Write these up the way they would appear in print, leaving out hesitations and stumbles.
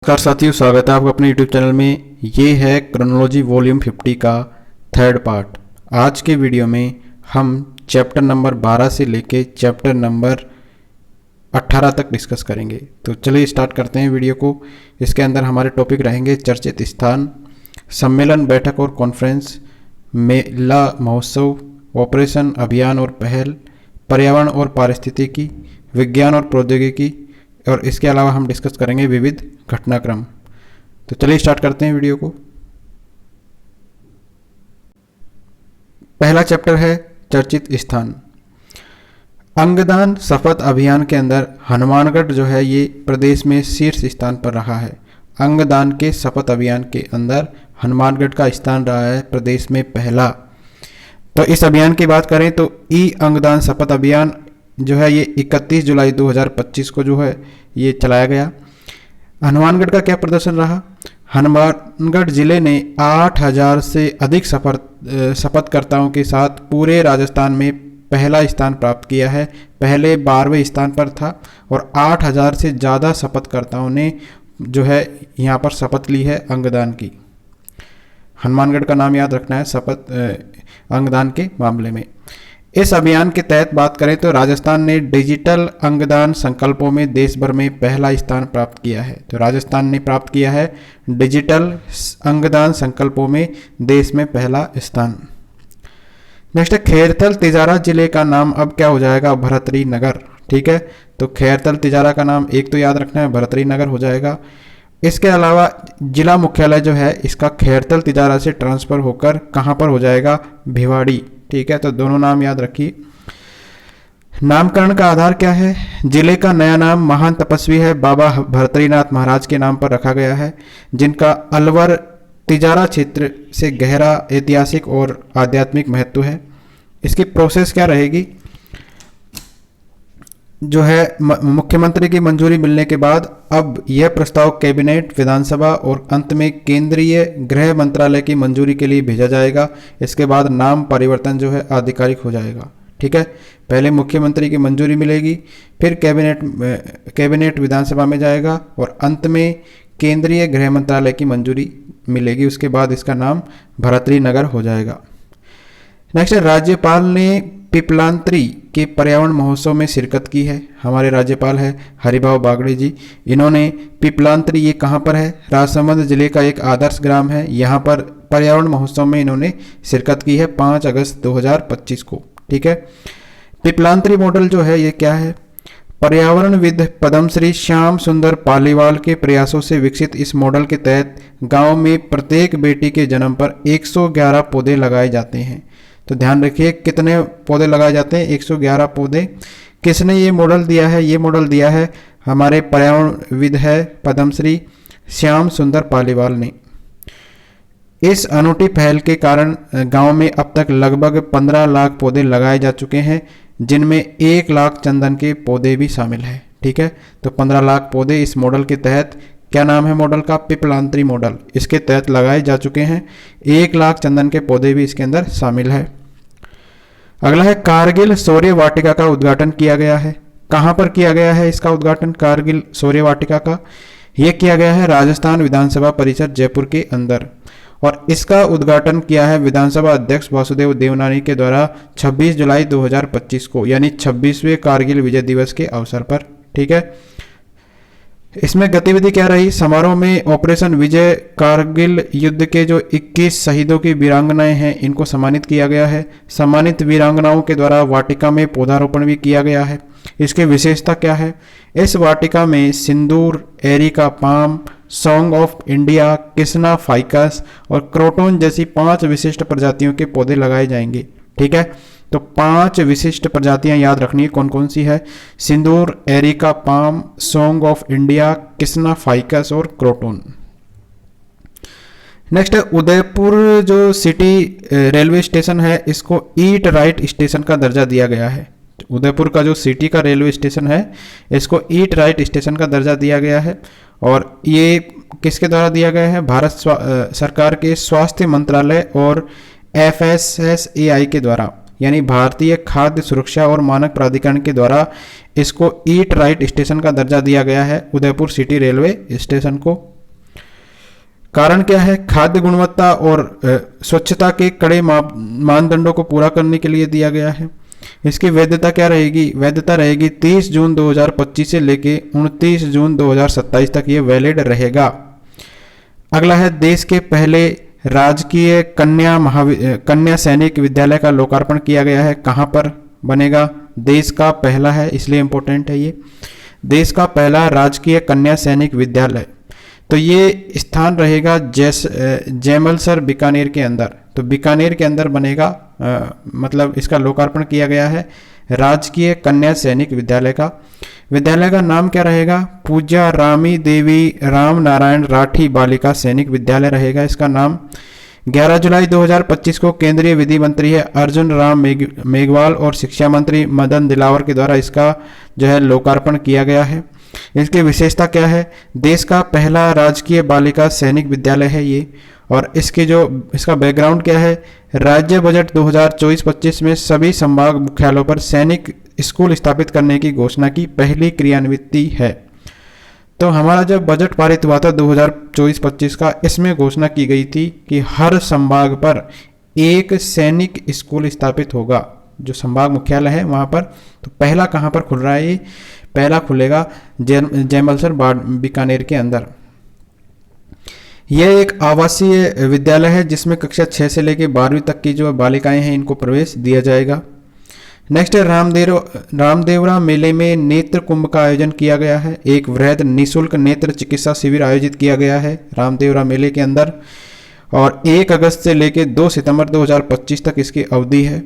नमस्कार साथियों, स्वागत है आपका अपने YouTube चैनल में। ये है क्रोनोलॉजी वॉल्यूम 50 का थर्ड पार्ट। आज के वीडियो में हम चैप्टर नंबर 12 से लेके चैप्टर नंबर 18 तक डिस्कस करेंगे। तो चलिए स्टार्ट करते हैं वीडियो को। इसके अंदर हमारे टॉपिक रहेंगे चर्चित स्थान, सम्मेलन, बैठक और कॉन्फ्रेंस, मेला महोत्सव, ऑपरेशन, अभियान और पहल, पर्यावरण और पारिस्थितिकी, विज्ञान और प्रौद्योगिकी, और इसके अलावा हम डिस्कस करेंगे विविध घटनाक्रम। तो चलिए स्टार्ट करते हैं वीडियो को। पहला चैप्टर है चर्चित स्थान। अंगदान शपथ अभियान के अंदर हनुमानगढ़ जो है ये प्रदेश में शीर्ष स्थान पर रहा है। अंगदान के शपथ अभियान के अंदर हनुमानगढ़ का स्थान रहा है प्रदेश में पहला। तो इस अभियान की बात करें तो ई अंगदान शपथ अभियान जो है ये 31 जुलाई 2025 को जो है ये चलाया गया। हनुमानगढ़ का क्या प्रदर्शन रहा? हनुमानगढ़ जिले ने 8000 से अधिक शपथकर्ताओं के साथ पूरे राजस्थान में पहला स्थान प्राप्त किया है। पहले 12वें स्थान पर था और 8000 से ज़्यादा शपथकर्ताओं ने जो है यहाँ पर शपथ ली है अंगदान की। हनुमानगढ़ का नाम याद रखना है शपथ अंगदान के मामले में। इस अभियान के तहत बात करें तो राजस्थान ने डिजिटल अंगदान संकल्पों में देश भर में पहला स्थान प्राप्त किया है। तो राजस्थान ने प्राप्त किया है डिजिटल अंगदान संकल्पों में देश में पहला स्थान। नेक्स्ट है खैरथल तिजारा जिले का नाम अब क्या हो जाएगा? भरतरी नगर। ठीक है, तो खैरथल तिजारा का नाम एक तो याद रखना है, भरतरी नगर हो जाएगा। इसके अलावा जिला मुख्यालय जो है इसका खैरथल तिजारा से ट्रांसफर होकर कहाँ पर हो जाएगा? भिवाड़ी। ठीक है, तो दोनों नाम याद रखिए। नामकरण का आधार क्या है? जिले का नया नाम महान तपस्वी है बाबा भर्तरीनाथ महाराज के नाम पर रखा गया है, जिनका अलवर तिजारा क्षेत्र से गहरा ऐतिहासिक और आध्यात्मिक महत्व है। इसकी प्रोसेस क्या रहेगी? जो है मुख्यमंत्री की मंजूरी मिलने के बाद अब यह प्रस्ताव कैबिनेट, विधानसभा और अंत में केंद्रीय गृह मंत्रालय की मंजूरी के लिए भेजा जाएगा। इसके बाद नाम परिवर्तन जो है आधिकारिक हो जाएगा। ठीक है, पहले मुख्यमंत्री की मंजूरी मिलेगी, फिर कैबिनेट विधानसभा में जाएगा और अंत में केंद्रीय गृह मंत्रालय की मंजूरी मिलेगी। उसके बाद इसका नाम भरतरी नगर हो जाएगा। नेक्स्ट, राज्यपाल ने पिपलांत्री के पर्यावरण महोत्सव में शिरकत की है। हमारे राज्यपाल है हरिभाव बागड़े जी। इन्होंने पिपलांत्री, ये कहाँ पर है? राजसमंद जिले का एक आदर्श ग्राम है। यहाँ पर पर्यावरण महोत्सव में इन्होंने शिरकत की है 5 अगस्त 2025 को। ठीक है, पिपलांत्री मॉडल जो है ये क्या है? पर्यावरणविद पद्मश्री श्याम सुंदर पालीवाल के प्रयासों से विकसित इस मॉडल के तहत गांव में प्रत्येक बेटी के जन्म पर 111 पौधे लगाए जाते हैं। तो ध्यान रखिए कितने पौधे लगाए जाते हैं? 111 पौधे। किसने ये मॉडल दिया है? ये मॉडल दिया है हमारे पर्यावरणविद है पद्मश्री श्याम सुंदर पालीवाल ने। इस अनूठी पहल के कारण गांव में अब तक लगभग 15 लाख पौधे लगाए जा चुके हैं, जिनमें 1 लाख चंदन के पौधे भी शामिल हैं। ठीक है, तो 15 लाख पौधे इस मॉडल के तहत, क्या नाम है मॉडल का? पिपलांत्री मॉडल, इसके तहत लगाए जा चुके हैं। 1 लाख चंदन के पौधे भी इसके अंदर शामिल है। अगला है कारगिल शौर्य वाटिका का उद्घाटन किया गया है। कहाँ पर किया गया है इसका उद्घाटन? कारगिल शौर्य वाटिका का यह किया गया है राजस्थान विधानसभा परिषद जयपुर के अंदर, और इसका उद्घाटन किया है विधानसभा अध्यक्ष वासुदेव देवनानी के द्वारा 26 जुलाई 2025 को, यानी 26वें कारगिल विजय दिवस के अवसर पर। ठीक है, इसमें गतिविधि क्या रही? समारोह में ऑपरेशन विजय कारगिल युद्ध के जो 21 शहीदों की वीरांगनाएं हैं इनको सम्मानित किया गया है। सम्मानित वीरांगनाओं के द्वारा वाटिका में पौधारोपण भी किया गया है। इसकी विशेषता क्या है? इस वाटिका में सिंदूर, areca palm, song of India, किस्ना फाइकस और क्रोटोन जैसी 5 विशिष्ट प्रजातियों के पौधे लगाए जाएंगे। ठीक है, तो 5 विशिष्ट प्रजातियां याद रखनी है। कौन कौन सी है? सिंदूर, areca palm, song of India, किस्ना फाइकस और क्रोटोन। नेक्स्ट है उदयपुर जो सिटी रेलवे स्टेशन है इसको ईट राइट स्टेशन का दर्जा दिया गया है। उदयपुर का जो सिटी का रेलवे स्टेशन है इसको ईट राइट स्टेशन का दर्जा दिया गया है, और ये किसके द्वारा दिया गया है? भारत सरकार के स्वास्थ्य मंत्रालय और FSSAI के द्वारा, यानी भारतीय खाद्य सुरक्षा और मानक प्राधिकरण के द्वारा इसको ईट राइट स्टेशन का दर्जा दिया गया है उदयपुर सिटी रेलवे स्टेशन को। कारण क्या है? खाद्य गुणवत्ता और स्वच्छता के कड़े मानदंडों को पूरा करने के लिए दिया गया है। इसकी वैधता क्या रहेगी? वैधता रहेगी 30 जून 2025 से लेके 29 जून 2027 तक ये वैलिड रहेगा। अगला है, देश के पहले राजकीय कन्या सैनिक विद्यालय का लोकार्पण किया गया है। कहाँ पर बनेगा? देश का पहला है, इसलिए इंपॉर्टेंट है ये। देश का पहला राजकीय कन्या सैनिक विद्यालय, तो ये स्थान रहेगा जैमलसर बीकानेर के अंदर। तो बीकानेर के अंदर बनेगा, मतलब इसका लोकार्पण किया गया है राजकीय कन्या सैनिक विद्यालय का। विद्यालय का नाम क्या रहेगा? पूज्या रामी देवी राम नारायण राठी बालिका सैनिक विद्यालय रहेगा इसका नाम। 11 जुलाई 2025 को केंद्रीय विधि मंत्री है अर्जुन राम मेघवाल और शिक्षा मंत्री मदन दिलावर के द्वारा इसका जो है लोकार्पण किया गया है। इसकी विशेषता क्या है? देश का पहला राजकीय बालिका सैनिक विद्यालय है ये। और इसका बैकग्राउंड क्या है? राज्य बजट 2024-25 में सभी संभाग मुख्यालयों पर सैनिक स्कूल स्थापित करने की घोषणा की पहली क्रियान्विति है। तो हमारा जब बजट पारित हुआ था 2024-25 का, इसमें घोषणा की गई थी कि हर संभाग पर एक सैनिक स्कूल स्थापित होगा, जो संभाग मुख्यालय है वहां पर। तो पहला कहां पर खुल रहा है? ये पहला खुलेगा जैमलसर बीकानेर के अंदर। यह एक आवासीय विद्यालय है जिसमें कक्षा 6 से लेकर 12वीं तक की जो बालिकाएं हैं इनको प्रवेश दिया जाएगा। नेक्स्ट है, रामदेवरा मेले में नेत्र कुंभ का आयोजन किया गया है। एक वृहद निःशुल्क नेत्र चिकित्सा शिविर आयोजित किया गया है रामदेवरा मेले के अंदर, और 1 अगस्त से लेकर 2 सितंबर 2025 तक इसकी अवधि है।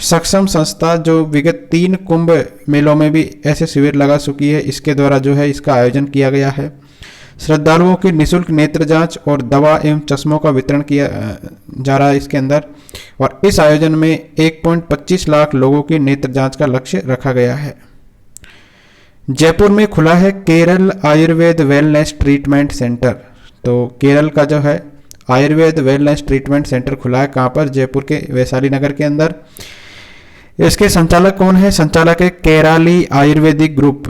सक्षम संस्था जो विगत 3 कुंभ मेलों में भी ऐसे शिविर लगा चुकी है, इसके द्वारा जो है इसका आयोजन किया गया है। श्रद्धालुओं की निःशुल्क नेत्र जांच और दवा एवं चश्मों का वितरण किया जा रहा है इसके अंदर, और इस आयोजन में 1.25 लाख लोगों की नेत्र जांच का लक्ष्य रखा गया है। जयपुर में खुला है Kerala Ayurveda wellness treatment centre. तो केरल का जो है आयुर्वेद वेलनेस ट्रीटमेंट सेंटर खुला है। कहाँ पर? जयपुर के वैशाली नगर के अंदर। इसके संचालक कौन है? संचालक है केराली आयुर्वेदिक ग्रुप,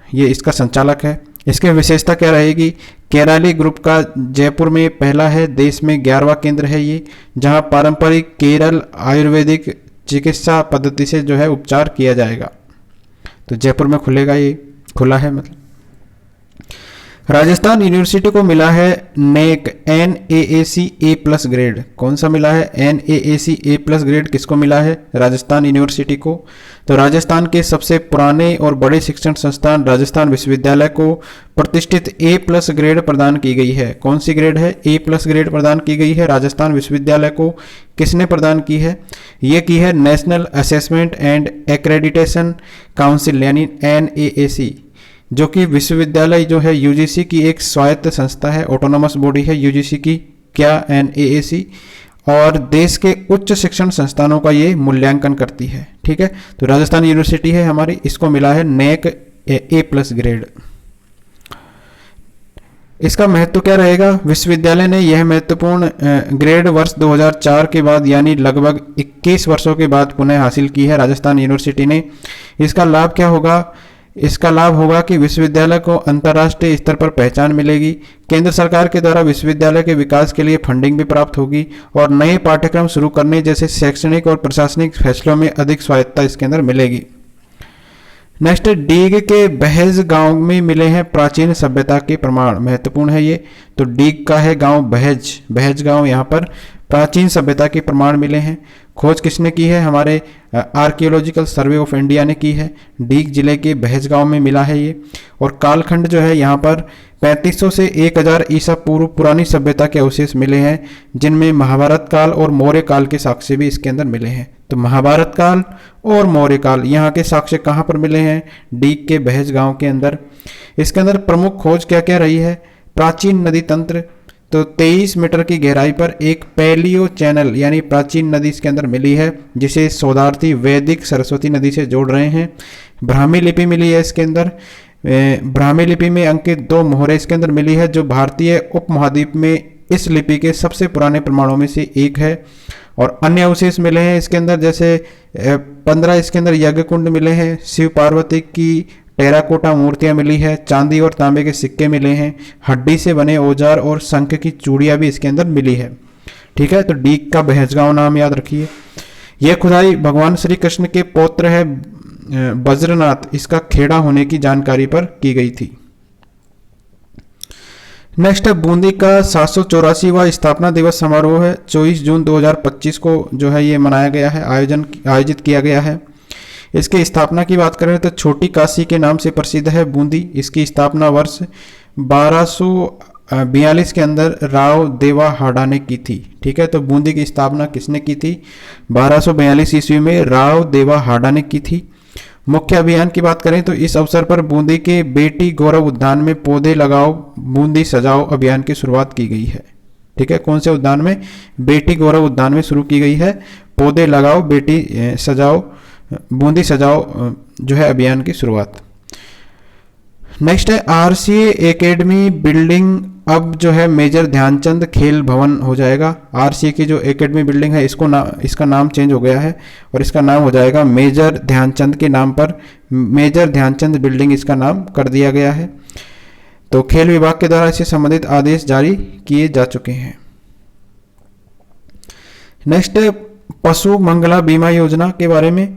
ये इसका संचालक है। इसकी विशेषता क्या रहेगी? केराली ग्रुप का जयपुर में पहला है, देश में 11वां केंद्र है ये, जहां पारंपरिक केरल आयुर्वेदिक चिकित्सा पद्धति से जो है उपचार किया जाएगा। तो जयपुर में खुलेगा, ये खुला है मतलब। राजस्थान यूनिवर्सिटी को मिला है नेक NAAC A+ ग्रेड। कौन सा मिला है? NAAC A+ ग्रेड किसको मिला है? राजस्थान यूनिवर्सिटी को। तो राजस्थान के सबसे पुराने और बड़े शिक्षण संस्थान राजस्थान विश्वविद्यालय को प्रतिष्ठित A+ ग्रेड प्रदान की गई है। कौन सी ग्रेड है? A+ ग्रेड प्रदान की गई है राजस्थान विश्वविद्यालय को। किसने प्रदान की है? ये की है national assessment and accreditation council यानी NAAC, जो कि विश्वविद्यालय जो है UGC की एक स्वायत्त संस्था है, ऑटोनोमस बॉडी है UGC की, क्या NAAC, और देश के उच्च शिक्षण संस्थानों का ये मूल्यांकन करती है। ठीक है, तो राजस्थान यूनिवर्सिटी है हमारी, इसको मिला है नेक A+ ग्रेड। इसका महत्व क्या रहेगा? विश्वविद्यालय ने यह महत्वपूर्ण ग्रेड वर्ष 2004 के बाद यानी लगभग 21 वर्षों के बाद पुनः हासिल की है राजस्थान यूनिवर्सिटी ने। इसका लाभ क्या होगा? इसका लाभ होगा कि विश्वविद्यालय को अंतर्राष्ट्रीय स्तर पर पहचान मिलेगी। केंद्र सरकार के द्वारा विश्वविद्यालय के विकास के लिए फंडिंग भी प्राप्त होगी और नए पाठ्यक्रम शुरू करने जैसे शैक्षणिक और प्रशासनिक फैसलों में अधिक स्वायत्तता इसके अंदर मिलेगी। नेक्स्ट, डीग के बहज गांव में मिले हैं प्राचीन सभ्यता के प्रमाण। महत्वपूर्ण है ये। तो डीग का है गांव बहज गांव, यहाँ पर प्राचीन सभ्यता के प्रमाण मिले हैं। खोज किसने की है? हमारे आर्कियोलॉजिकल सर्वे ऑफ इंडिया ने की है। डीग जिले के बहज गांव में मिला है ये। और कालखंड जो है यहाँ पर 3500 से 1000 ईसा पूर्व पुरानी सभ्यता के अवशेष मिले हैं, जिनमें महाभारत काल और मौर्य काल के साक्ष्य भी इसके अंदर मिले हैं। तो महाभारत काल और मौर्य काल यहाँ के साक्ष्य कहाँ पर मिले हैं? डीग के बहज गांव के अंदर। इसके अंदर प्रमुख खोज क्या क्या रही है? प्राचीन नदी तंत्र, तो 23 मीटर की गहराई पर एक पैलियो चैनल यानी प्राचीन नदी इसके अंदर मिली है, जिसे शोधार्थी वैदिक सरस्वती नदी से जोड़ रहे हैं। ब्राह्मी लिपि मिली है इसके अंदर। ब्राह्मी लिपि में अंकित 2 मोहरें इसके अंदर मिली है, जो भारतीय उपमहाद्वीप में इस लिपि के सबसे पुराने प्रमाणों में से एक है। और अन्य अवशेष मिले हैं इसके अंदर, जैसे 15 इसके अंदर यज्ञ कुंड मिले हैं, शिव पार्वती की टेराकोटा मूर्तियां मिली है, चांदी और तांबे के सिक्के मिले हैं, हड्डी से बने औजार और शंख की चूड़ियां भी इसके अंदर मिली है। ठीक है, तो डी का बहसगांव नाम याद रखिए। यह खुदाई भगवान श्री कृष्ण के पौत्र है बज्रनाथ, इसका खेड़ा होने की जानकारी पर की गई थी। नेक्स्ट है बूंदी का 784वां स्थापना दिवस समारोह है, 24 जून 2025 को जो है ये मनाया गया है, आयोजित किया गया है। इसकी स्थापना की बात करें तो छोटी काशी के नाम से प्रसिद्ध है बूंदी। इसकी स्थापना वर्ष 1242 के अंदर राव देवा हाडा ने की थी। ठीक है, तो बूंदी की स्थापना किसने की थी? 1242 ईस्वी में राव देवा हाडा ने की थी। मुख्य अभियान की बात करें तो इस अवसर पर बूंदी के बेटी गौरव उद्यान में पौधे लगाओ बूंदी सजाओ अभियान की शुरुआत की गई है। ठीक है, कौन से उद्यान में? बेटी गौरव उद्यान में शुरू की गई है पौधे लगाओ बेटी सजाओ बूंदी सजाओ जो है अभियान की शुरुआत। नेक्स्ट है आरसीए एकेडमी बिल्डिंग अब जो है मेजर ध्यानचंद खेल भवन हो जाएगा। आरसीए की जो एकेडमी बिल्डिंग है इसका नाम चेंज हो गया है और इसका नाम हो जाएगा मेजर ध्यानचंद के नाम पर मेजर ध्यानचंद बिल्डिंग इसका नाम कर दिया गया है। तो खेल विभाग के द्वारा इससे संबंधित आदेश जारी किए जा चुके हैं। नेक्स्ट है पशु मंगला बीमा योजना के बारे में।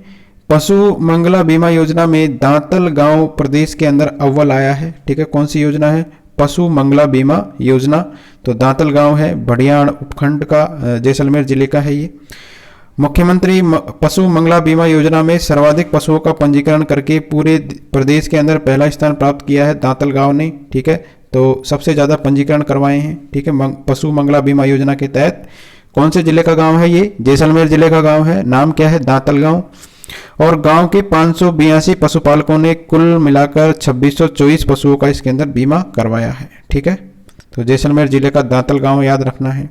पशु मंगला बीमा योजना में दांतल गांव प्रदेश के अंदर अव्वल आया है। ठीक है, कौन सी योजना है? पशु मंगला बीमा योजना। तो दांतल गांव है बढ़ियाण उपखंड का, जैसलमेर जिले का है ये। मुख्यमंत्री पशु मंगला बीमा योजना में सर्वाधिक पशुओं का पंजीकरण करके पूरे प्रदेश के अंदर पहला स्थान प्राप्त किया है दांतल गांव ने। ठीक है, तो सबसे ज़्यादा पंजीकरण करवाए हैं। ठीक है, पशु मंगला बीमा योजना के तहत कौन से जिले का गांव है ये? जैसलमेर जिले का गांव है। नाम क्या है? दांतल गांव। और गांव के 582 पशुपालकों ने कुल मिलाकर 2624 पशुओं का इसके अंदर बीमा करवाया है। ठीक है, तो जैसलमेर जिले का दांतल गांव याद रखना है।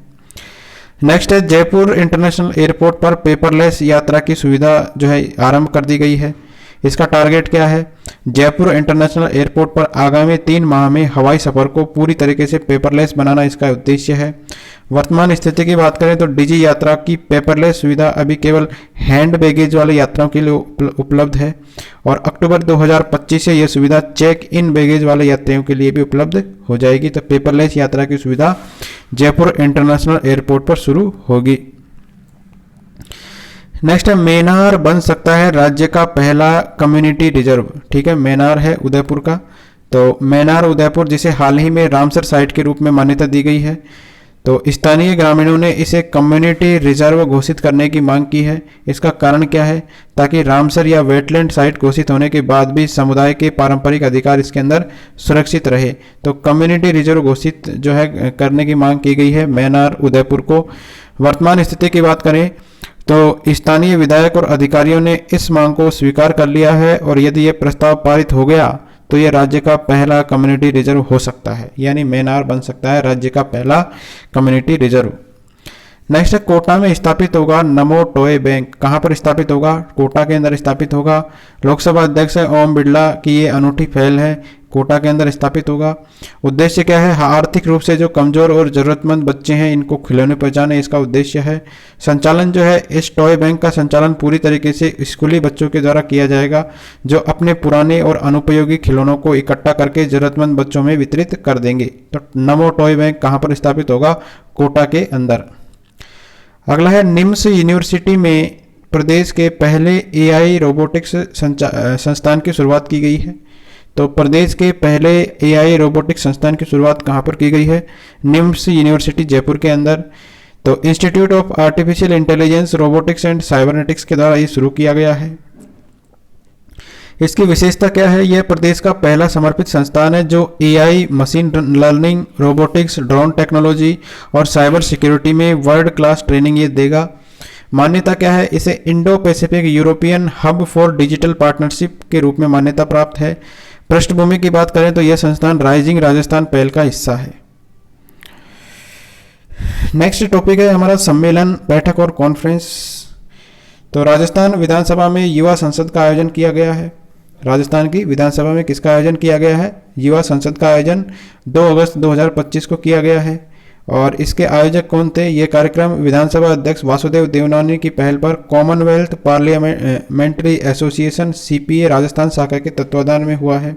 नेक्स्ट है जयपुर इंटरनेशनल एयरपोर्ट पर पेपरलेस यात्रा की सुविधा जो है आरंभ कर दी गई है। इसका टारगेट क्या है? जयपुर इंटरनेशनल एयरपोर्ट पर आगामी 3 माह में हवाई सफर को पूरी तरीके से पेपरलेस बनाना इसका उद्देश्य है। वर्तमान स्थिति की बात करें तो डिजी यात्रा की पेपरलेस सुविधा अभी केवल हैंड बैगेज वाले यात्राओं के लिए उपलब्ध है और अक्टूबर 2025 से यह सुविधा चेक इन बैगेज वाले यात्रियों के लिए भी उपलब्ध हो जाएगी। तो पेपरलेस यात्रा की सुविधा जयपुर इंटरनेशनल एयरपोर्ट पर शुरू होगी। नेक्स्ट है मेनार बन सकता है राज्य का पहला कम्युनिटी रिजर्व। ठीक है, मेनार है उदयपुर का। तो मेनार उदयपुर जिसे हाल ही में रामसर साइट के रूप में मान्यता दी गई है, तो स्थानीय ग्रामीणों ने इसे कम्युनिटी रिजर्व घोषित करने की मांग की है। इसका कारण क्या है? ताकि रामसर या वेटलैंड साइट घोषित होने के बाद भी समुदाय के पारंपरिक अधिकार इसके अंदर सुरक्षित रहे। तो कम्युनिटी रिजर्व घोषित जो है करने की मांग की गई है मेनार उदयपुर को। वर्तमान स्थिति की बात करें तो स्थानीय विधायक और अधिकारियों ने इस मांग को स्वीकार कर लिया है और यदि यह प्रस्ताव पारित हो गया तो यह राज्य का पहला कम्युनिटी रिजर्व हो सकता है, यानी मेनार बन सकता है राज्य का पहला कम्युनिटी रिजर्व। नेक्स्ट है कोटा में स्थापित होगा नमो टॉय बैंक। कहाँ पर स्थापित होगा? कोटा के अंदर स्थापित होगा। लोकसभा अध्यक्ष ओम बिरला की ये अनूठी पहल है, कोटा के अंदर स्थापित होगा। उद्देश्य क्या है? आर्थिक रूप से जो कमजोर और जरूरतमंद बच्चे हैं इनको खिलौने पहुंचाने इसका उद्देश्य है। संचालन जो है इस टॉय बैंक का संचालन पूरी तरीके से स्कूली बच्चों के द्वारा किया जाएगा जो अपने पुराने और अनुपयोगी खिलौनों को इकट्ठा करके जरूरतमंद बच्चों में वितरित कर देंगे। तो नमो टॉय बैंक कहाँ पर स्थापित होगा? कोटा के अंदर। अगला है निम्स यूनिवर्सिटी में प्रदेश के पहले एआई रोबोटिक्स संस्थान की शुरुआत की गई है। तो प्रदेश के पहले एआई रोबोटिक्स संस्थान की शुरुआत कहाँ पर की गई है? निम्स यूनिवर्सिटी जयपुर के अंदर। तो institute of artificial intelligence robotics and cybernetics के द्वारा ये शुरू किया गया है। इसकी विशेषता क्या है? यह प्रदेश का पहला समर्पित संस्थान है जो AI, machine learning, robotics, drone technology और साइबर सिक्योरिटी में वर्ल्ड क्लास ट्रेनिंग ये देगा। मान्यता क्या है? इसे Indo Pacific European hub for digital partnership के रूप में मान्यता प्राप्त है। पृष्ठभूमि की बात करें तो यह संस्थान राइजिंग राजस्थान पहल का हिस्सा है। नेक्स्ट टॉपिक है हमारा सम्मेलन, बैठक और कॉन्फ्रेंस। तो राजस्थान विधानसभा में युवा संसद का आयोजन किया गया है। राजस्थान की विधानसभा में किसका आयोजन किया गया है? युवा संसद का आयोजन 2 अगस्त 2025 को किया गया है और इसके आयोजक कौन थे? ये कार्यक्रम विधानसभा अध्यक्ष वासुदेव देवनानी की पहल पर Commonwealth parliamentary association CPA Rajasthan शाखा के तत्वाधान में हुआ है।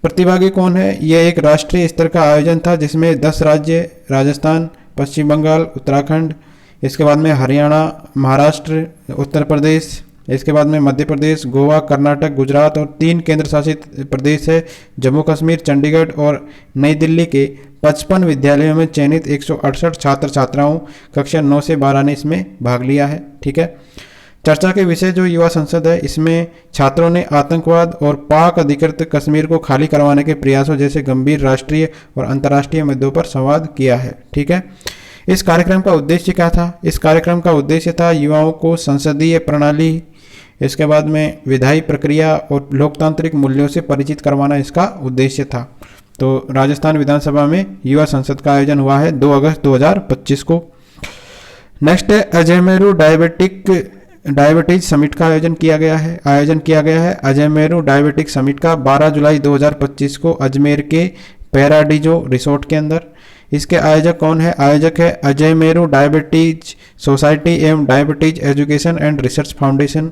प्रतिभागी कौन है? यह एक राष्ट्रीय स्तर का आयोजन था जिसमें 10 राज्य, राजस्थान, पश्चिम बंगाल, उत्तराखंड, इसके बाद में हरियाणा, महाराष्ट्र, उत्तर प्रदेश, इसके बाद में मध्य प्रदेश, गोवा, कर्नाटक, गुजरात और 3 केंद्र शासित प्रदेश है जम्मू कश्मीर, चंडीगढ़ और नई दिल्ली के 55 विद्यालयों में चयनित 168 छात्र छात्राओं कक्षा 9 से 12 ने इसमें भाग लिया है। ठीक है। चर्चा के विषय जो युवा संसद है, इसमें छात्रों ने आतंकवाद और पाक अधिकृत कश्मीर को खाली करवाने के प्रयासों जैसे गंभीर राष्ट्रीय और अंतर्राष्ट्रीय मुद्दों पर संवाद किया है। ठीक है। इस कार्यक्रम का उद्देश्य क्या था? इस कार्यक्रम का उद्देश्य था युवाओं को संसदीय प्रणाली, इसके बाद में विधायी प्रक्रिया और लोकतांत्रिक मूल्यों से परिचित करवाना इसका उद्देश्य था। तो राजस्थान विधानसभा में युवा संसद का आयोजन हुआ है 2 अगस्त 2025 को। नेक्स्ट है अजयमेरू डायबिटीज समिट का आयोजन किया गया है। अजयमेरू डायबिटिक समिट का 12 जुलाई 2025 को अजमेर के पैराडीजो रिसोर्ट के अंदर। इसके आयोजक कौन है? आयोजक है अजयमेरू डायबिटीज सोसाइटी एवं diabetes education and research foundation.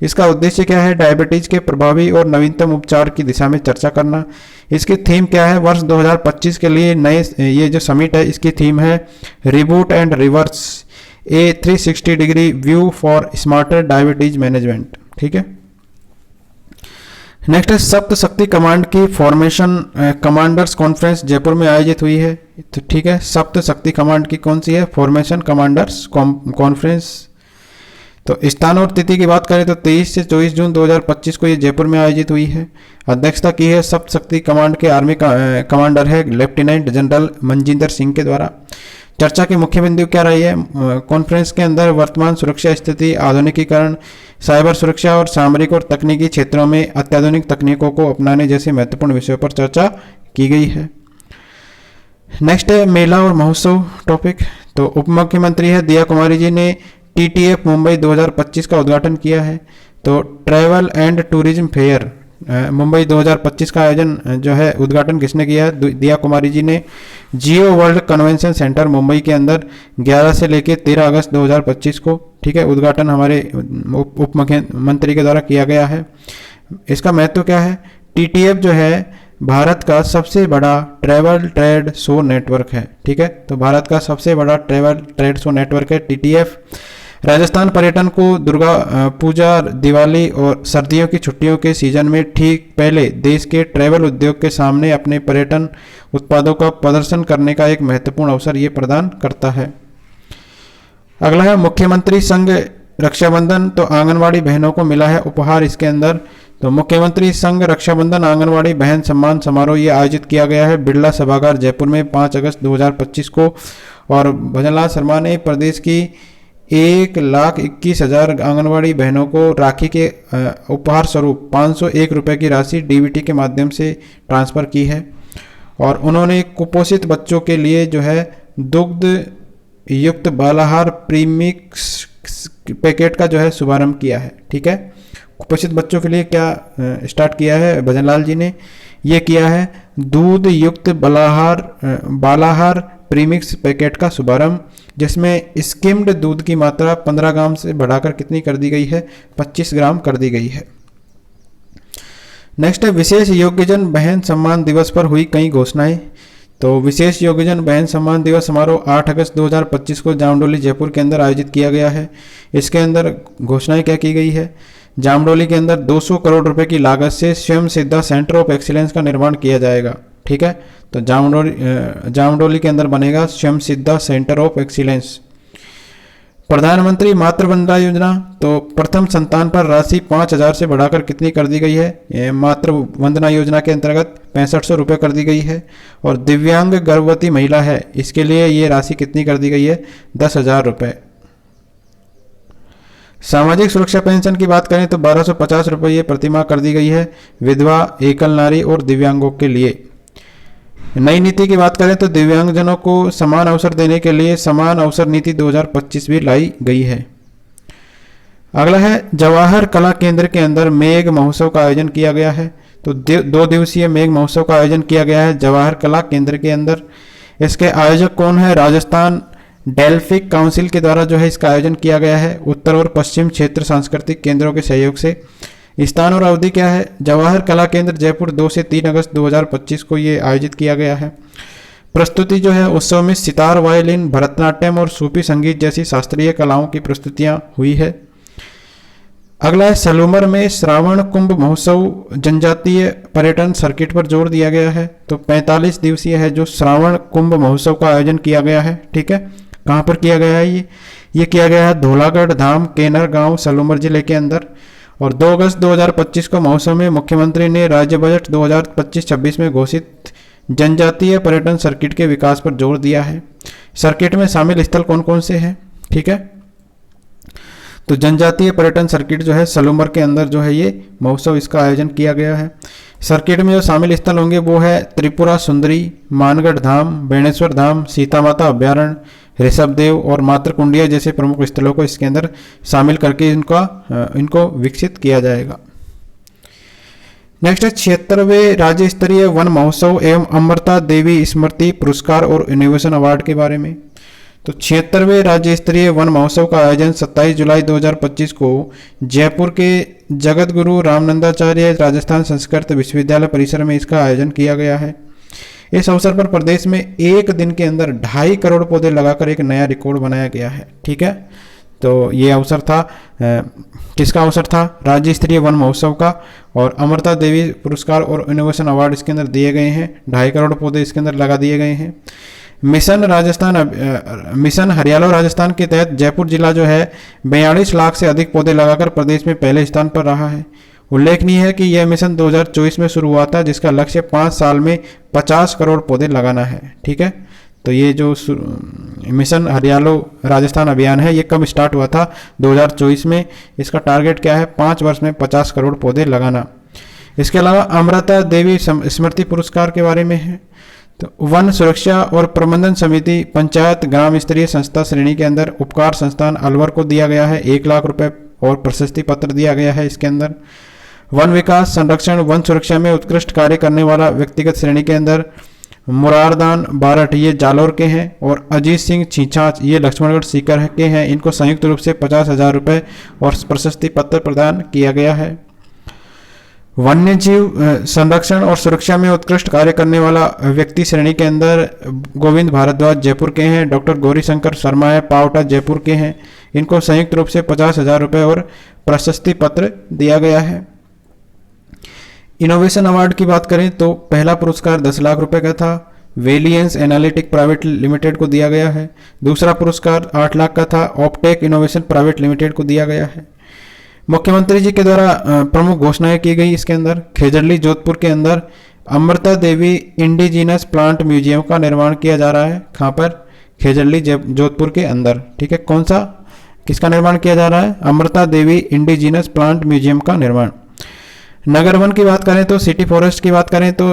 इसका उद्देश्य क्या है? डायबिटीज के प्रभावी और नवीनतम उपचार की दिशा में चर्चा करना। इसकी थीम क्या है? वर्ष 2025 के लिए नए ये जो समिट है इसकी थीम है reboot and reverse, A 360 degree view for smarter diabetes management. ठीक है। नेक्स्ट है सप्त शक्ति कमांड की फॉर्मेशन कमांडर्स कॉन्फ्रेंस जयपुर में आयोजित हुई है। तो ठीक है, सप्त शक्ति कमांड की कौन सी है? Formation commanders conference. तो स्थान और तिथि की बात करें तो 23 से 24 जून 2025 को ये जयपुर में आयोजित हुई है। अध्यक्षता की है सप्त शक्ति कमांड के आर्मी कमांडर है लेफ्टिनेंट जनरल मनजिंदर सिंह के द्वारा। चर्चा के मुख्य बिंदु क्या रही है? कॉन्फ्रेंस के अंदर वर्तमान सुरक्षा स्थिति, आधुनिकीकरण, साइबर सुरक्षा और सामरिक और तकनीकी क्षेत्रों में अत्याधुनिक तकनीकों को अपनाने जैसे महत्वपूर्ण विषयों पर चर्चा की गई है। नेक्स्ट है मेला और महोत्सव टॉपिक। तो उप मुख्यमंत्री है दिया कुमारी जी ने TTF मुंबई 2025 का उद्घाटन किया है। तो travel and tourism fair Mumbai 2025 का आयोजन जो है उद्घाटन किसने किया है? दिया कुमारी जी ने जियो वर्ल्ड कन्वेंशन सेंटर मुंबई के अंदर 11 से लेकर 13 अगस्त 2025 को। ठीक है, उद्घाटन हमारे उप मुख्यमंत्री के द्वारा किया गया है। इसका महत्व क्या है? TTF जो है भारत का सबसे बड़ा ट्रैवल ट्रेड शो नेटवर्क है। ठीक है, तो भारत का सबसे बड़ा ट्रैवल ट्रेड शो नेटवर्क है TTF। राजस्थान पर्यटन को दुर्गा पूजा, दिवाली और सर्दियों की छुट्टियों के सीजन में ठीक पहले देश के ट्रैवल उद्योग के सामने अपने पर्यटन उत्पादों का प्रदर्शन करने का एक महत्वपूर्ण अवसर ये प्रदान करता है। अगला है मुख्यमंत्री संघ रक्षाबंधन। तो आंगनवाड़ी बहनों को मिला है उपहार इसके अंदर। तो मुख्यमंत्री संघ रक्षाबंधन आंगनवाड़ी बहन सम्मान समारोह ये आयोजित किया गया है बिरला सभागार जयपुर में 5 अगस्त 2025 को। और भजनलाल शर्मा ने प्रदेश की 1,21,000 आंगनवाड़ी बहनों को राखी के उपहार स्वरूप 501 रुपये की राशि DBT के माध्यम से ट्रांसफ़र की है। और उन्होंने कुपोषित बच्चों के लिए जो है दुग्ध युक्त बालाहार प्रीमिक्स पैकेट का जो है शुभारंभ किया है। ठीक है, कुपोषित बच्चों के लिए क्या स्टार्ट किया है भजनलाल जी ने? ये किया है दूध युक्त बालाहार प्रीमिक्स पैकेट का शुभारंभ, जिसमें स्किम्ड दूध की मात्रा 15 ग्राम से बढ़ाकर कितनी कर दी गई है? 25 ग्राम कर दी गई है। नेक्स्ट है विशेष योग्यजन बहन सम्मान दिवस पर हुई कई घोषणाएं। तो विशेष योग्यजन बहन सम्मान दिवस समारोह 8 अगस्त 2025 को जामडोली जयपुर के अंदर आयोजित किया गया है। इसके अंदर घोषणाएं क्या की गई है? जामडोली के अंदर 200 करोड़ रुपए की लागत से स्वयं सिद्धा सेंटर ऑफ एक्सीलेंस का निर्माण किया जाएगा। ठीक है, तो जामडोली के अंदर बनेगा स्वयं सिद्धा सेंटर ऑफ एक्सीलेंस। प्रधानमंत्री मातृ वंदना योजना। तो प्रथम संतान पर राशि 5,000 से बढ़ाकर कितनी कर दी गई है? मातृ वंदना योजना के अंतर्गत 6500 रुपये कर दी गई है। और दिव्यांग गर्भवती महिला है, इसके लिए ये राशि कितनी कर दी गई है? 10,000 रुपये। सामाजिक सुरक्षा पेंशन की बात करें तो 1250 रुपये ये प्रतिमाह कर दी गई है विधवा, एकल नारी और दिव्यांगों के लिए। नई नीति की बात करें तो दिव्यांगजनों को समान अवसर देने के लिए समान अवसर नीति 2025 भी लाई गई है। अगला है जवाहर कला केंद्र के अंदर मेघ महोत्सव का आयोजन किया गया है। तो 2 दिवसीय मेघ महोत्सव का आयोजन किया गया है जवाहर कला केंद्र के अंदर। इसके आयोजक कौन है? राजस्थान डेल्फिक काउंसिल के द्वारा जो है इसका आयोजन किया गया है, उत्तर और पश्चिम क्षेत्र सांस्कृतिक केंद्रों के सहयोग से। स्थान और अवधि क्या है? जवाहर कला केंद्र जयपुर 2 से 3 अगस्त 2025 को ये आयोजित किया गया है। प्रस्तुति जो है उत्सव में सितार, वायलिन, भरतनाट्यम और सूफी संगीत जैसी शास्त्रीय कलाओं की प्रस्तुतियां हुई है। अगला है सलूमर में श्रावण कुंभ महोत्सव जनजातीय पर्यटन सर्किट पर जोर दिया गया है। तो 45 दिवसीय है जो श्रावण कुंभ महोत्सव का आयोजन किया गया है। ठीक है, कहाँ पर किया गया है? ये किया गया है धौलागढ़ धाम, केनर गांव, सलूमर जिले के अंदर। और 2 अगस्त 2025 को महोत्सव में मुख्यमंत्री ने राज्य बजट 2025-26 में घोषित जनजातीय पर्यटन सर्किट के विकास पर जोर दिया है। सर्किट में शामिल स्थल कौन कौन से हैं? ठीक है, तो जनजातीय पर्यटन सर्किट जो है सलूमर के अंदर जो है ये महोत्सव इसका आयोजन किया गया है। सर्किट में जो शामिल स्थल होंगे वो है त्रिपुरा सुंदरी, मानगढ़ धाम, बेणेश्वर धाम, सीता माता अभ्यारण्य, ऋषभदेव और मातृकुंडिया जैसे प्रमुख स्थलों को इसके अंदर शामिल करके इनको विकसित किया जाएगा। नेक्स्ट है 76वें राज्य स्तरीय वन महोत्सव एवं अमृता देवी स्मृति पुरस्कार और इनोवेशन अवार्ड के बारे में। तो 76वें राज्य स्तरीय वन महोत्सव का आयोजन 27 जुलाई 2025 को जयपुर के जगत गुरु रामनंदाचार्य राजस्थान संस्कृत विश्वविद्यालय परिसर में इसका आयोजन किया गया है। इस अवसर पर प्रदेश में एक दिन के अंदर 2.5 करोड़ पौधे लगाकर एक नया रिकॉर्ड बनाया गया है। ठीक है, तो ये अवसर था किसका अवसर था? राज्य स्तरीय वन महोत्सव का। और अमृता देवी पुरस्कार और इनोवेशन अवार्ड इसके अंदर दिए गए हैं। 2.5 करोड़ पौधे इसके अंदर लगा दिए गए हैं। मिशन हरियालो राजस्थान के तहत जयपुर जिला जो है 42 लाख से अधिक पौधे लगाकर प्रदेश में पहले स्थान पर रहा है। उल्लेखनीय है कि यह मिशन 2024 में शुरू हुआ था, जिसका लक्ष्य 5 साल में 50 करोड़ पौधे लगाना है। ठीक है, तो ये जो मिशन हरियालो राजस्थान अभियान है ये कब स्टार्ट हुआ था? 2024 में। इसका टारगेट क्या है? 5 वर्ष में 50 करोड़ पौधे लगाना। इसके अलावा अमृता देवी स्मृति पुरस्कार के बारे में है। तो वन सुरक्षा और प्रबंधन समिति पंचायत ग्राम स्तरीय संस्था श्रेणी के अंदर उपकार संस्थान अलवर को दिया गया है 1 लाख रुपए और प्रशस्ति पत्र दिया गया है। इसके अंदर वन विकास, संरक्षण, वन सुरक्षा में उत्कृष्ट कार्य करने वाला व्यक्तिगत श्रेणी के अंदर मुरारदान बारठ ये जालोर के हैं और अजीत सिंह छीछाच ये लक्ष्मणगढ़ सीकर के हैं। इनको संयुक्त रूप से 50,000 रुपये और प्रशस्ति पत्र प्रदान किया गया है। वन्य जीव संरक्षण और सुरक्षा में उत्कृष्ट कार्य करने वाला व्यक्ति श्रेणी के अंदर गोविंद भारद्वाज जयपुर के हैं, डॉक्टर गौरीशंकर शर्मा है पावटा जयपुर के हैं। इनको संयुक्त रूप से 50,000 रुपये और प्रशस्ति पत्र दिया गया है। इनोवेशन अवार्ड की बात करें तो पहला पुरस्कार 10 लाख रुपए का था, वेलियंस एनालिटिक प्राइवेट लिमिटेड को दिया गया है। दूसरा पुरस्कार 8 लाख का था, ऑप्टेक इनोवेशन प्राइवेट लिमिटेड को दिया गया है। मुख्यमंत्री जी के द्वारा प्रमुख घोषणाएं की गई। इसके अंदर खेजड़ली जोधपुर के अंदर Amrita Devi indigenous plant museum का निर्माण किया जा रहा है। कहाँ पर? खेजड़ली जोधपुर के अंदर। ठीक है, कौन सा किसका निर्माण किया जा रहा है? Amrita Devi indigenous plant museum का निर्माण। नगर वन की बात करें तो सिटी फॉरेस्ट की बात करें तो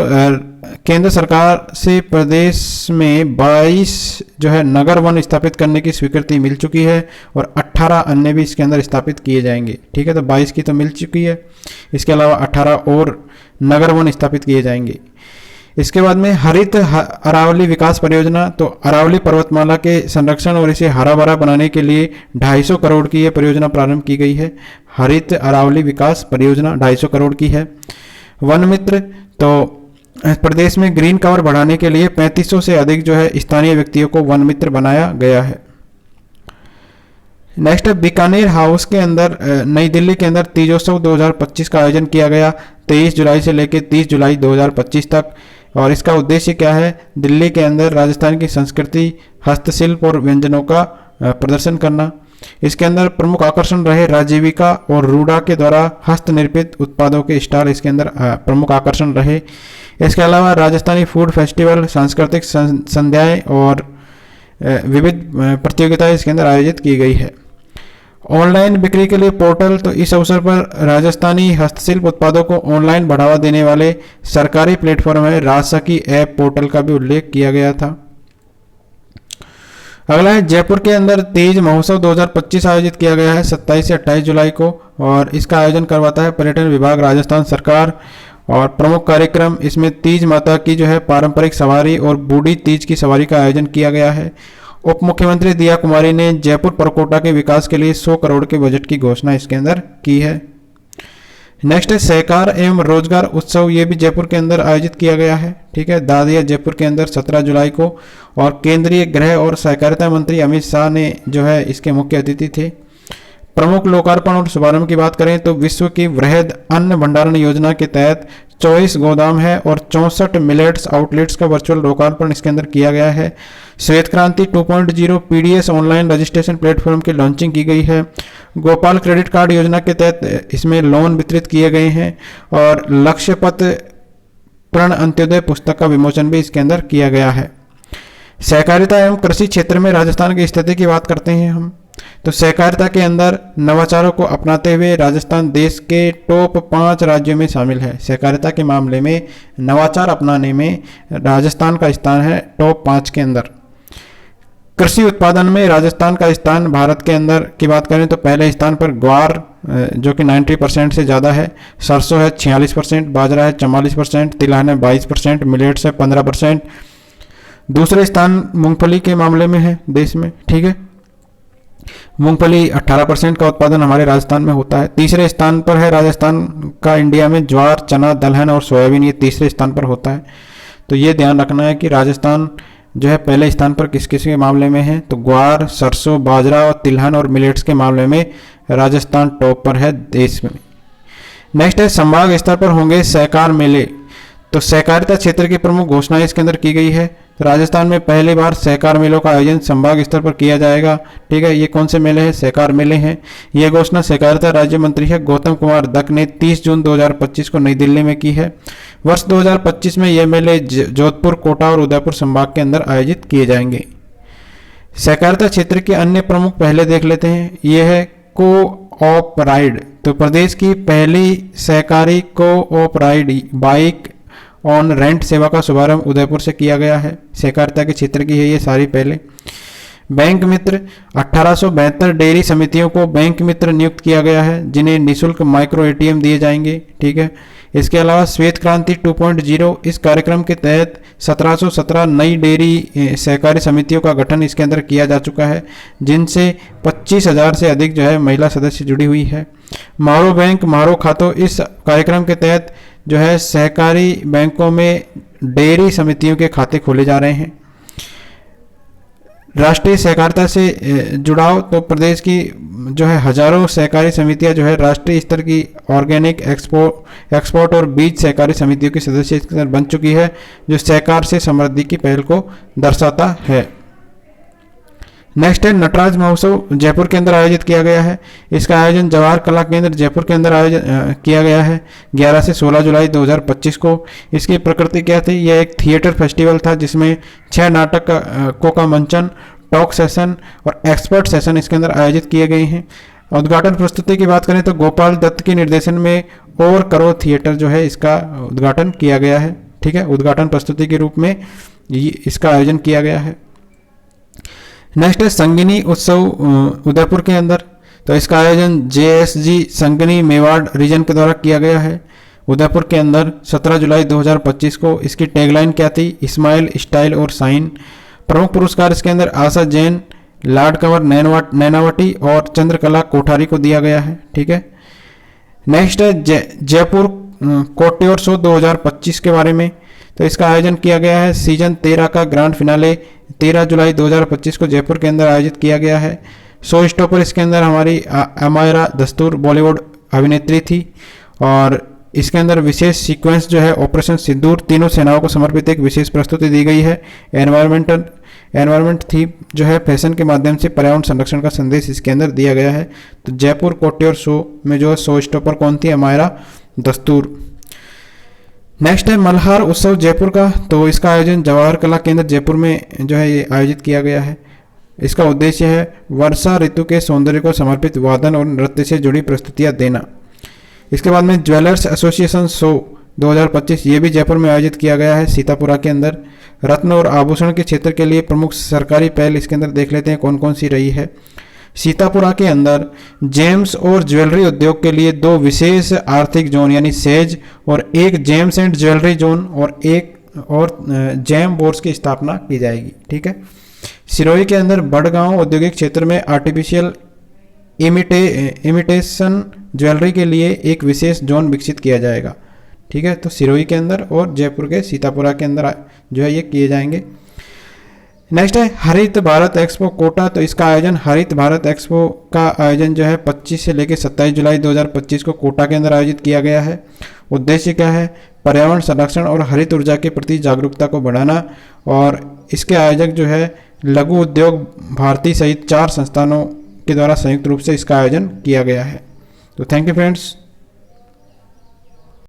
केंद्र सरकार से प्रदेश में 22 जो है नगर वन स्थापित करने की स्वीकृति मिल चुकी है और 18 अन्य भी इसके अंदर स्थापित किए जाएंगे। ठीक है, तो 22 की तो मिल चुकी है, इसके अलावा 18 और नगर वन स्थापित किए जाएंगे। इसके बाद में हरित अरावली विकास परियोजना, तो अरावली पर्वतमाला के संरक्षण और इसे हरा भरा बनाने के लिए 250 करोड़ की यह परियोजना प्रारंभ की गई है। हरित अरावली विकास परियोजना 250 करोड़ की है। वन मित्र, तो प्रदेश में ग्रीन कवर बढ़ाने के लिए 3500 से अधिक जो है स्थानीय व्यक्तियों को वन मित्र बनाया गया है। नेक्स्ट बीकानेर हाउस के अंदर नई दिल्ली के अंदर तीजोत्सव 2025 का आयोजन किया गया 23 जुलाई से लेकर 30 जुलाई 2025 तक। और इसका उद्देश्य क्या है? दिल्ली के अंदर राजस्थान की संस्कृति, हस्तशिल्प और व्यंजनों का प्रदर्शन करना। इसके अंदर प्रमुख आकर्षण रहे राजीविका और रूडा के द्वारा हस्तनिर्मित उत्पादों के स्टॉल इसके अंदर प्रमुख आकर्षण रहे। इसके अलावा राजस्थानी फूड फेस्टिवल, सांस्कृतिक संध्याएं और विविध प्रतियोगिताएं इसके अंदर आयोजित की गई है। ऑनलाइन बिक्री के लिए पोर्टल, तो इस अवसर पर राजस्थानी हस्तशिल्प उत्पादों को ऑनलाइन बढ़ावा देने वाले सरकारी प्लेटफॉर्म है राजसखी ऐप पोर्टल का भी उल्लेख किया गया था। अगला है जयपुर के अंदर तेज महोत्सव 2025 आयोजित किया गया है 27 से 28 जुलाई को और इसका आयोजन करवाता है पर्यटन विभाग राजस्थान सरकार। और प्रमुख कार्यक्रम इसमें तीज माता की जो है पारंपरिक सवारी और बूढ़ी तीज की सवारी का आयोजन किया गया है। उप मुख्यमंत्री दिया कुमारी ने जयपुर परकोटा के विकास के लिए 100 करोड़ के बजट की घोषणा इसके अंदर की है। नेक्स्ट है सहकार एवं रोजगार उत्सव, ये भी जयपुर के अंदर आयोजित किया गया है। ठीक है, दादिया जयपुर के अंदर 17 जुलाई को, और केंद्रीय गृह और सहकारिता मंत्री अमित शाह ने जो है इसके मुख्य अतिथि थे। प्रमुख लोकार्पण और शुभारंभ की बात करें तो विश्व की वृहद अन्न भंडारण योजना के तहत 24 गोदाम है और 64 मिलेट्स आउटलेट्स का वर्चुअल लोकार्पण इसके अंदर किया गया है। श्वेत क्रांति 2.0 पीडीएस ऑनलाइन रजिस्ट्रेशन प्लेटफॉर्म की लॉन्चिंग की गई है। गोपाल क्रेडिट कार्ड योजना के तहत इसमें लोन वितरित किए गए हैं, और लक्ष्य पथ प्रण अंत्योदय पुस्तक का विमोचन भी इसके अंदर किया गया है। सहकारिता एवं कृषि क्षेत्र में राजस्थान की स्थिति की बात करते हैं हम, तो सहकारिता के अंदर नवाचारों को अपनाते हुए राजस्थान देश के टॉप 5 राज्यों में शामिल है। सहकारिता के मामले में नवाचार अपनाने में राजस्थान का स्थान है टॉप 5 के अंदर। कृषि उत्पादन में राजस्थान का स्थान भारत के अंदर की बात करें तो पहले स्थान पर ग्वार जो कि 90% से ज़्यादा है, सरसों है 46%, बाजरा है 44%, तिलहन है 22%, मिलेट्स है 15%। दूसरे स्थान मूंगफली के मामले में है देश में। ठीक है, मूंगफली 18% का उत्पादन हमारे राजस्थान में होता है। तीसरे स्थान पर है राजस्थान का इंडिया में ज्वार, चना, दलहन और सोयाबीन, ये तीसरे स्थान पर होता है। तो ये ध्यान रखना है कि राजस्थान जो है पहले स्थान पर किस किस के मामले में है, तो ग्वार, सरसों, बाजरा और तिलहन और मिलेट्स के मामले में राजस्थान टॉप पर है देश में। नेक्स्ट है संभाग स्तर पर होंगे सहकार मेले, तो सहकारिता क्षेत्र की प्रमुख घोषणाएं इसके अंदर की गई है। तो राजस्थान में पहली बार सहकार मेलों का आयोजन संभाग स्तर पर किया जाएगा। ठीक है, ये कौन से मेले हैं? सहकार मेले हैं। यह घोषणा सहकारिता राज्य मंत्री है गौतम कुमार दत्त ने 30 जून 2025 को नई दिल्ली में की है। वर्ष 2025 में ये मेले जोधपुर, कोटा और उदयपुर संभाग के अंदर आयोजित किए जाएंगे। सहकारिता क्षेत्र के अन्य प्रमुख पहले देख लेते हैं। ये है को-ऑप राइड, तो प्रदेश की पहली सहकारी co-op ride bike on rent सेवा का शुभारंभ उदयपुर से किया गया है। सहकारिता के क्षेत्र की है ये सारी पहले। बैंक मित्र 1872 डेयरी समितियों को बैंक मित्र नियुक्त किया गया है, जिन्हें निःशुल्क माइक्रो एटीएम दिए जाएंगे। ठीक है, इसके अलावा श्वेत क्रांति 2.0 इस कार्यक्रम के तहत 1717 नई डेयरी सहकारी समितियों का गठन इसके अंदर किया जा चुका है, जिनसे 25,000 से अधिक जो है महिला सदस्य जुड़ी हुई है। मारो बैंक मारो खातों इस कार्यक्रम के तहत जो है सहकारी बैंकों में डेयरी समितियों के खाते खोले जा रहे हैं। राष्ट्रीय सहकारिता से जुड़ाव, तो प्रदेश की जो है हजारों सहकारी समितियां जो है राष्ट्रीय स्तर की ऑर्गेनिक एक्सपोर्ट और बीज सहकारी समितियों की सदस्य इसके अंदर बन चुकी है, जो सहकार से समृद्धि की पहल को दर्शाता है। नेक्स्ट है नटराज महोत्सव, जयपुर के अंदर आयोजित किया गया है। इसका आयोजन जवाहर कला केंद्र जयपुर के अंदर आयोजन किया गया है 11 से 16 जुलाई 2025 को। इसकी प्रकृति क्या थी? यह एक थिएटर फेस्टिवल था जिसमें 6 नाटकों का मंचन, टॉक सेशन और एक्सपर्ट सेशन इसके अंदर आयोजित किए गए हैं। उद्घाटन प्रस्तुति की बात करें तो गोपाल दत्त के निर्देशन में और करो थिएटर जो है इसका उद्घाटन किया गया है। ठीक है, उद्घाटन प्रस्तुति के रूप में इसका आयोजन किया गया है। नेक्स्ट है संगिनी उत्सव उदयपुर के अंदर, तो इसका आयोजन JSG संगिनी मेवाड़ रीजन के द्वारा किया गया है उदयपुर के अंदर 17 जुलाई 2025 को। इसकी टैगलाइन क्या थी? स्माइल, स्टाइल और साइन। प्रमुख पुरस्कार इसके अंदर आशा जैन, लॉर्ड कंवर नैनावटी और चंद्रकला कोठारी को दिया गया है। ठीक है, नेक्स्ट है जयपुर कोट्योर शो 2025 के बारे में, तो इसका आयोजन किया गया है। सीजन 13 का ग्रैंड फिनाले 13 जुलाई 2025 को जयपुर के अंदर आयोजित किया गया है। शो स्टॉपर इसके अंदर हमारी अमायरा दस्तूर बॉलीवुड अभिनेत्री थी, और इसके अंदर विशेष सीक्वेंस जो है ऑपरेशन सिंदूर, तीनों सेनाओं को समर्पित एक विशेष प्रस्तुति दी गई है। एनवायरमेंट थीम जो है फैशन के माध्यम से पर्यावरण संरक्षण का संदेश इसके अंदर दिया गया है। तो जयपुर कोट्योर शो में जो शो स्टॉपर कौन थी? अमायरा दस्तूर। नेक्स्ट है मल्हार उत्सव जयपुर का, तो इसका आयोजन जवाहर कला केंद्र जयपुर में जो है ये आयोजित किया गया है। इसका उद्देश्य है वर्षा ऋतु के सौंदर्य को समर्पित वादन और नृत्य से जुड़ी प्रस्तुतियां देना। इसके बाद में ज्वेलर्स एसोसिएशन शो 2025 ये भी जयपुर में आयोजित किया गया है सीतापुरा के अंदर। रत्न और आभूषण के क्षेत्र के लिए प्रमुख सरकारी पहल इसके अंदर देख लेते हैं कौन कौन सी रही है। सीतापुरा के अंदर जेम्स और ज्वेलरी उद्योग के लिए 2 विशेष आर्थिक जोन यानी सेज और एक जेम्स एंड ज्वेलरी जोन और एक और जेम बोर्ड्स की स्थापना की जाएगी। ठीक है। सिरोही के अंदर बड़गांव औद्योगिक क्षेत्र में आर्टिफिशियल इमिटेशन ज्वेलरी के लिए एक विशेष जोन विकसित किया जाएगा। ठीक है। तो सिरोही के अंदर और जयपुर के सीतापुरा के अंदर जो है ये किए जाएंगे। नेक्स्ट है हरित भारत एक्सपो कोटा। तो इसका आयोजन हरित भारत एक्सपो का आयोजन जो है 25 से लेकर 27 जुलाई 2025 को कोटा के अंदर आयोजित किया गया है। उद्देश्य क्या है? पर्यावरण संरक्षण और हरित ऊर्जा के प्रति जागरूकता को बढ़ाना। और इसके आयोजक जो है लघु उद्योग भारती सहित 4 संस्थानों के द्वारा संयुक्त रूप से इसका आयोजन किया गया है। तो थैंक यू फ्रेंड्स।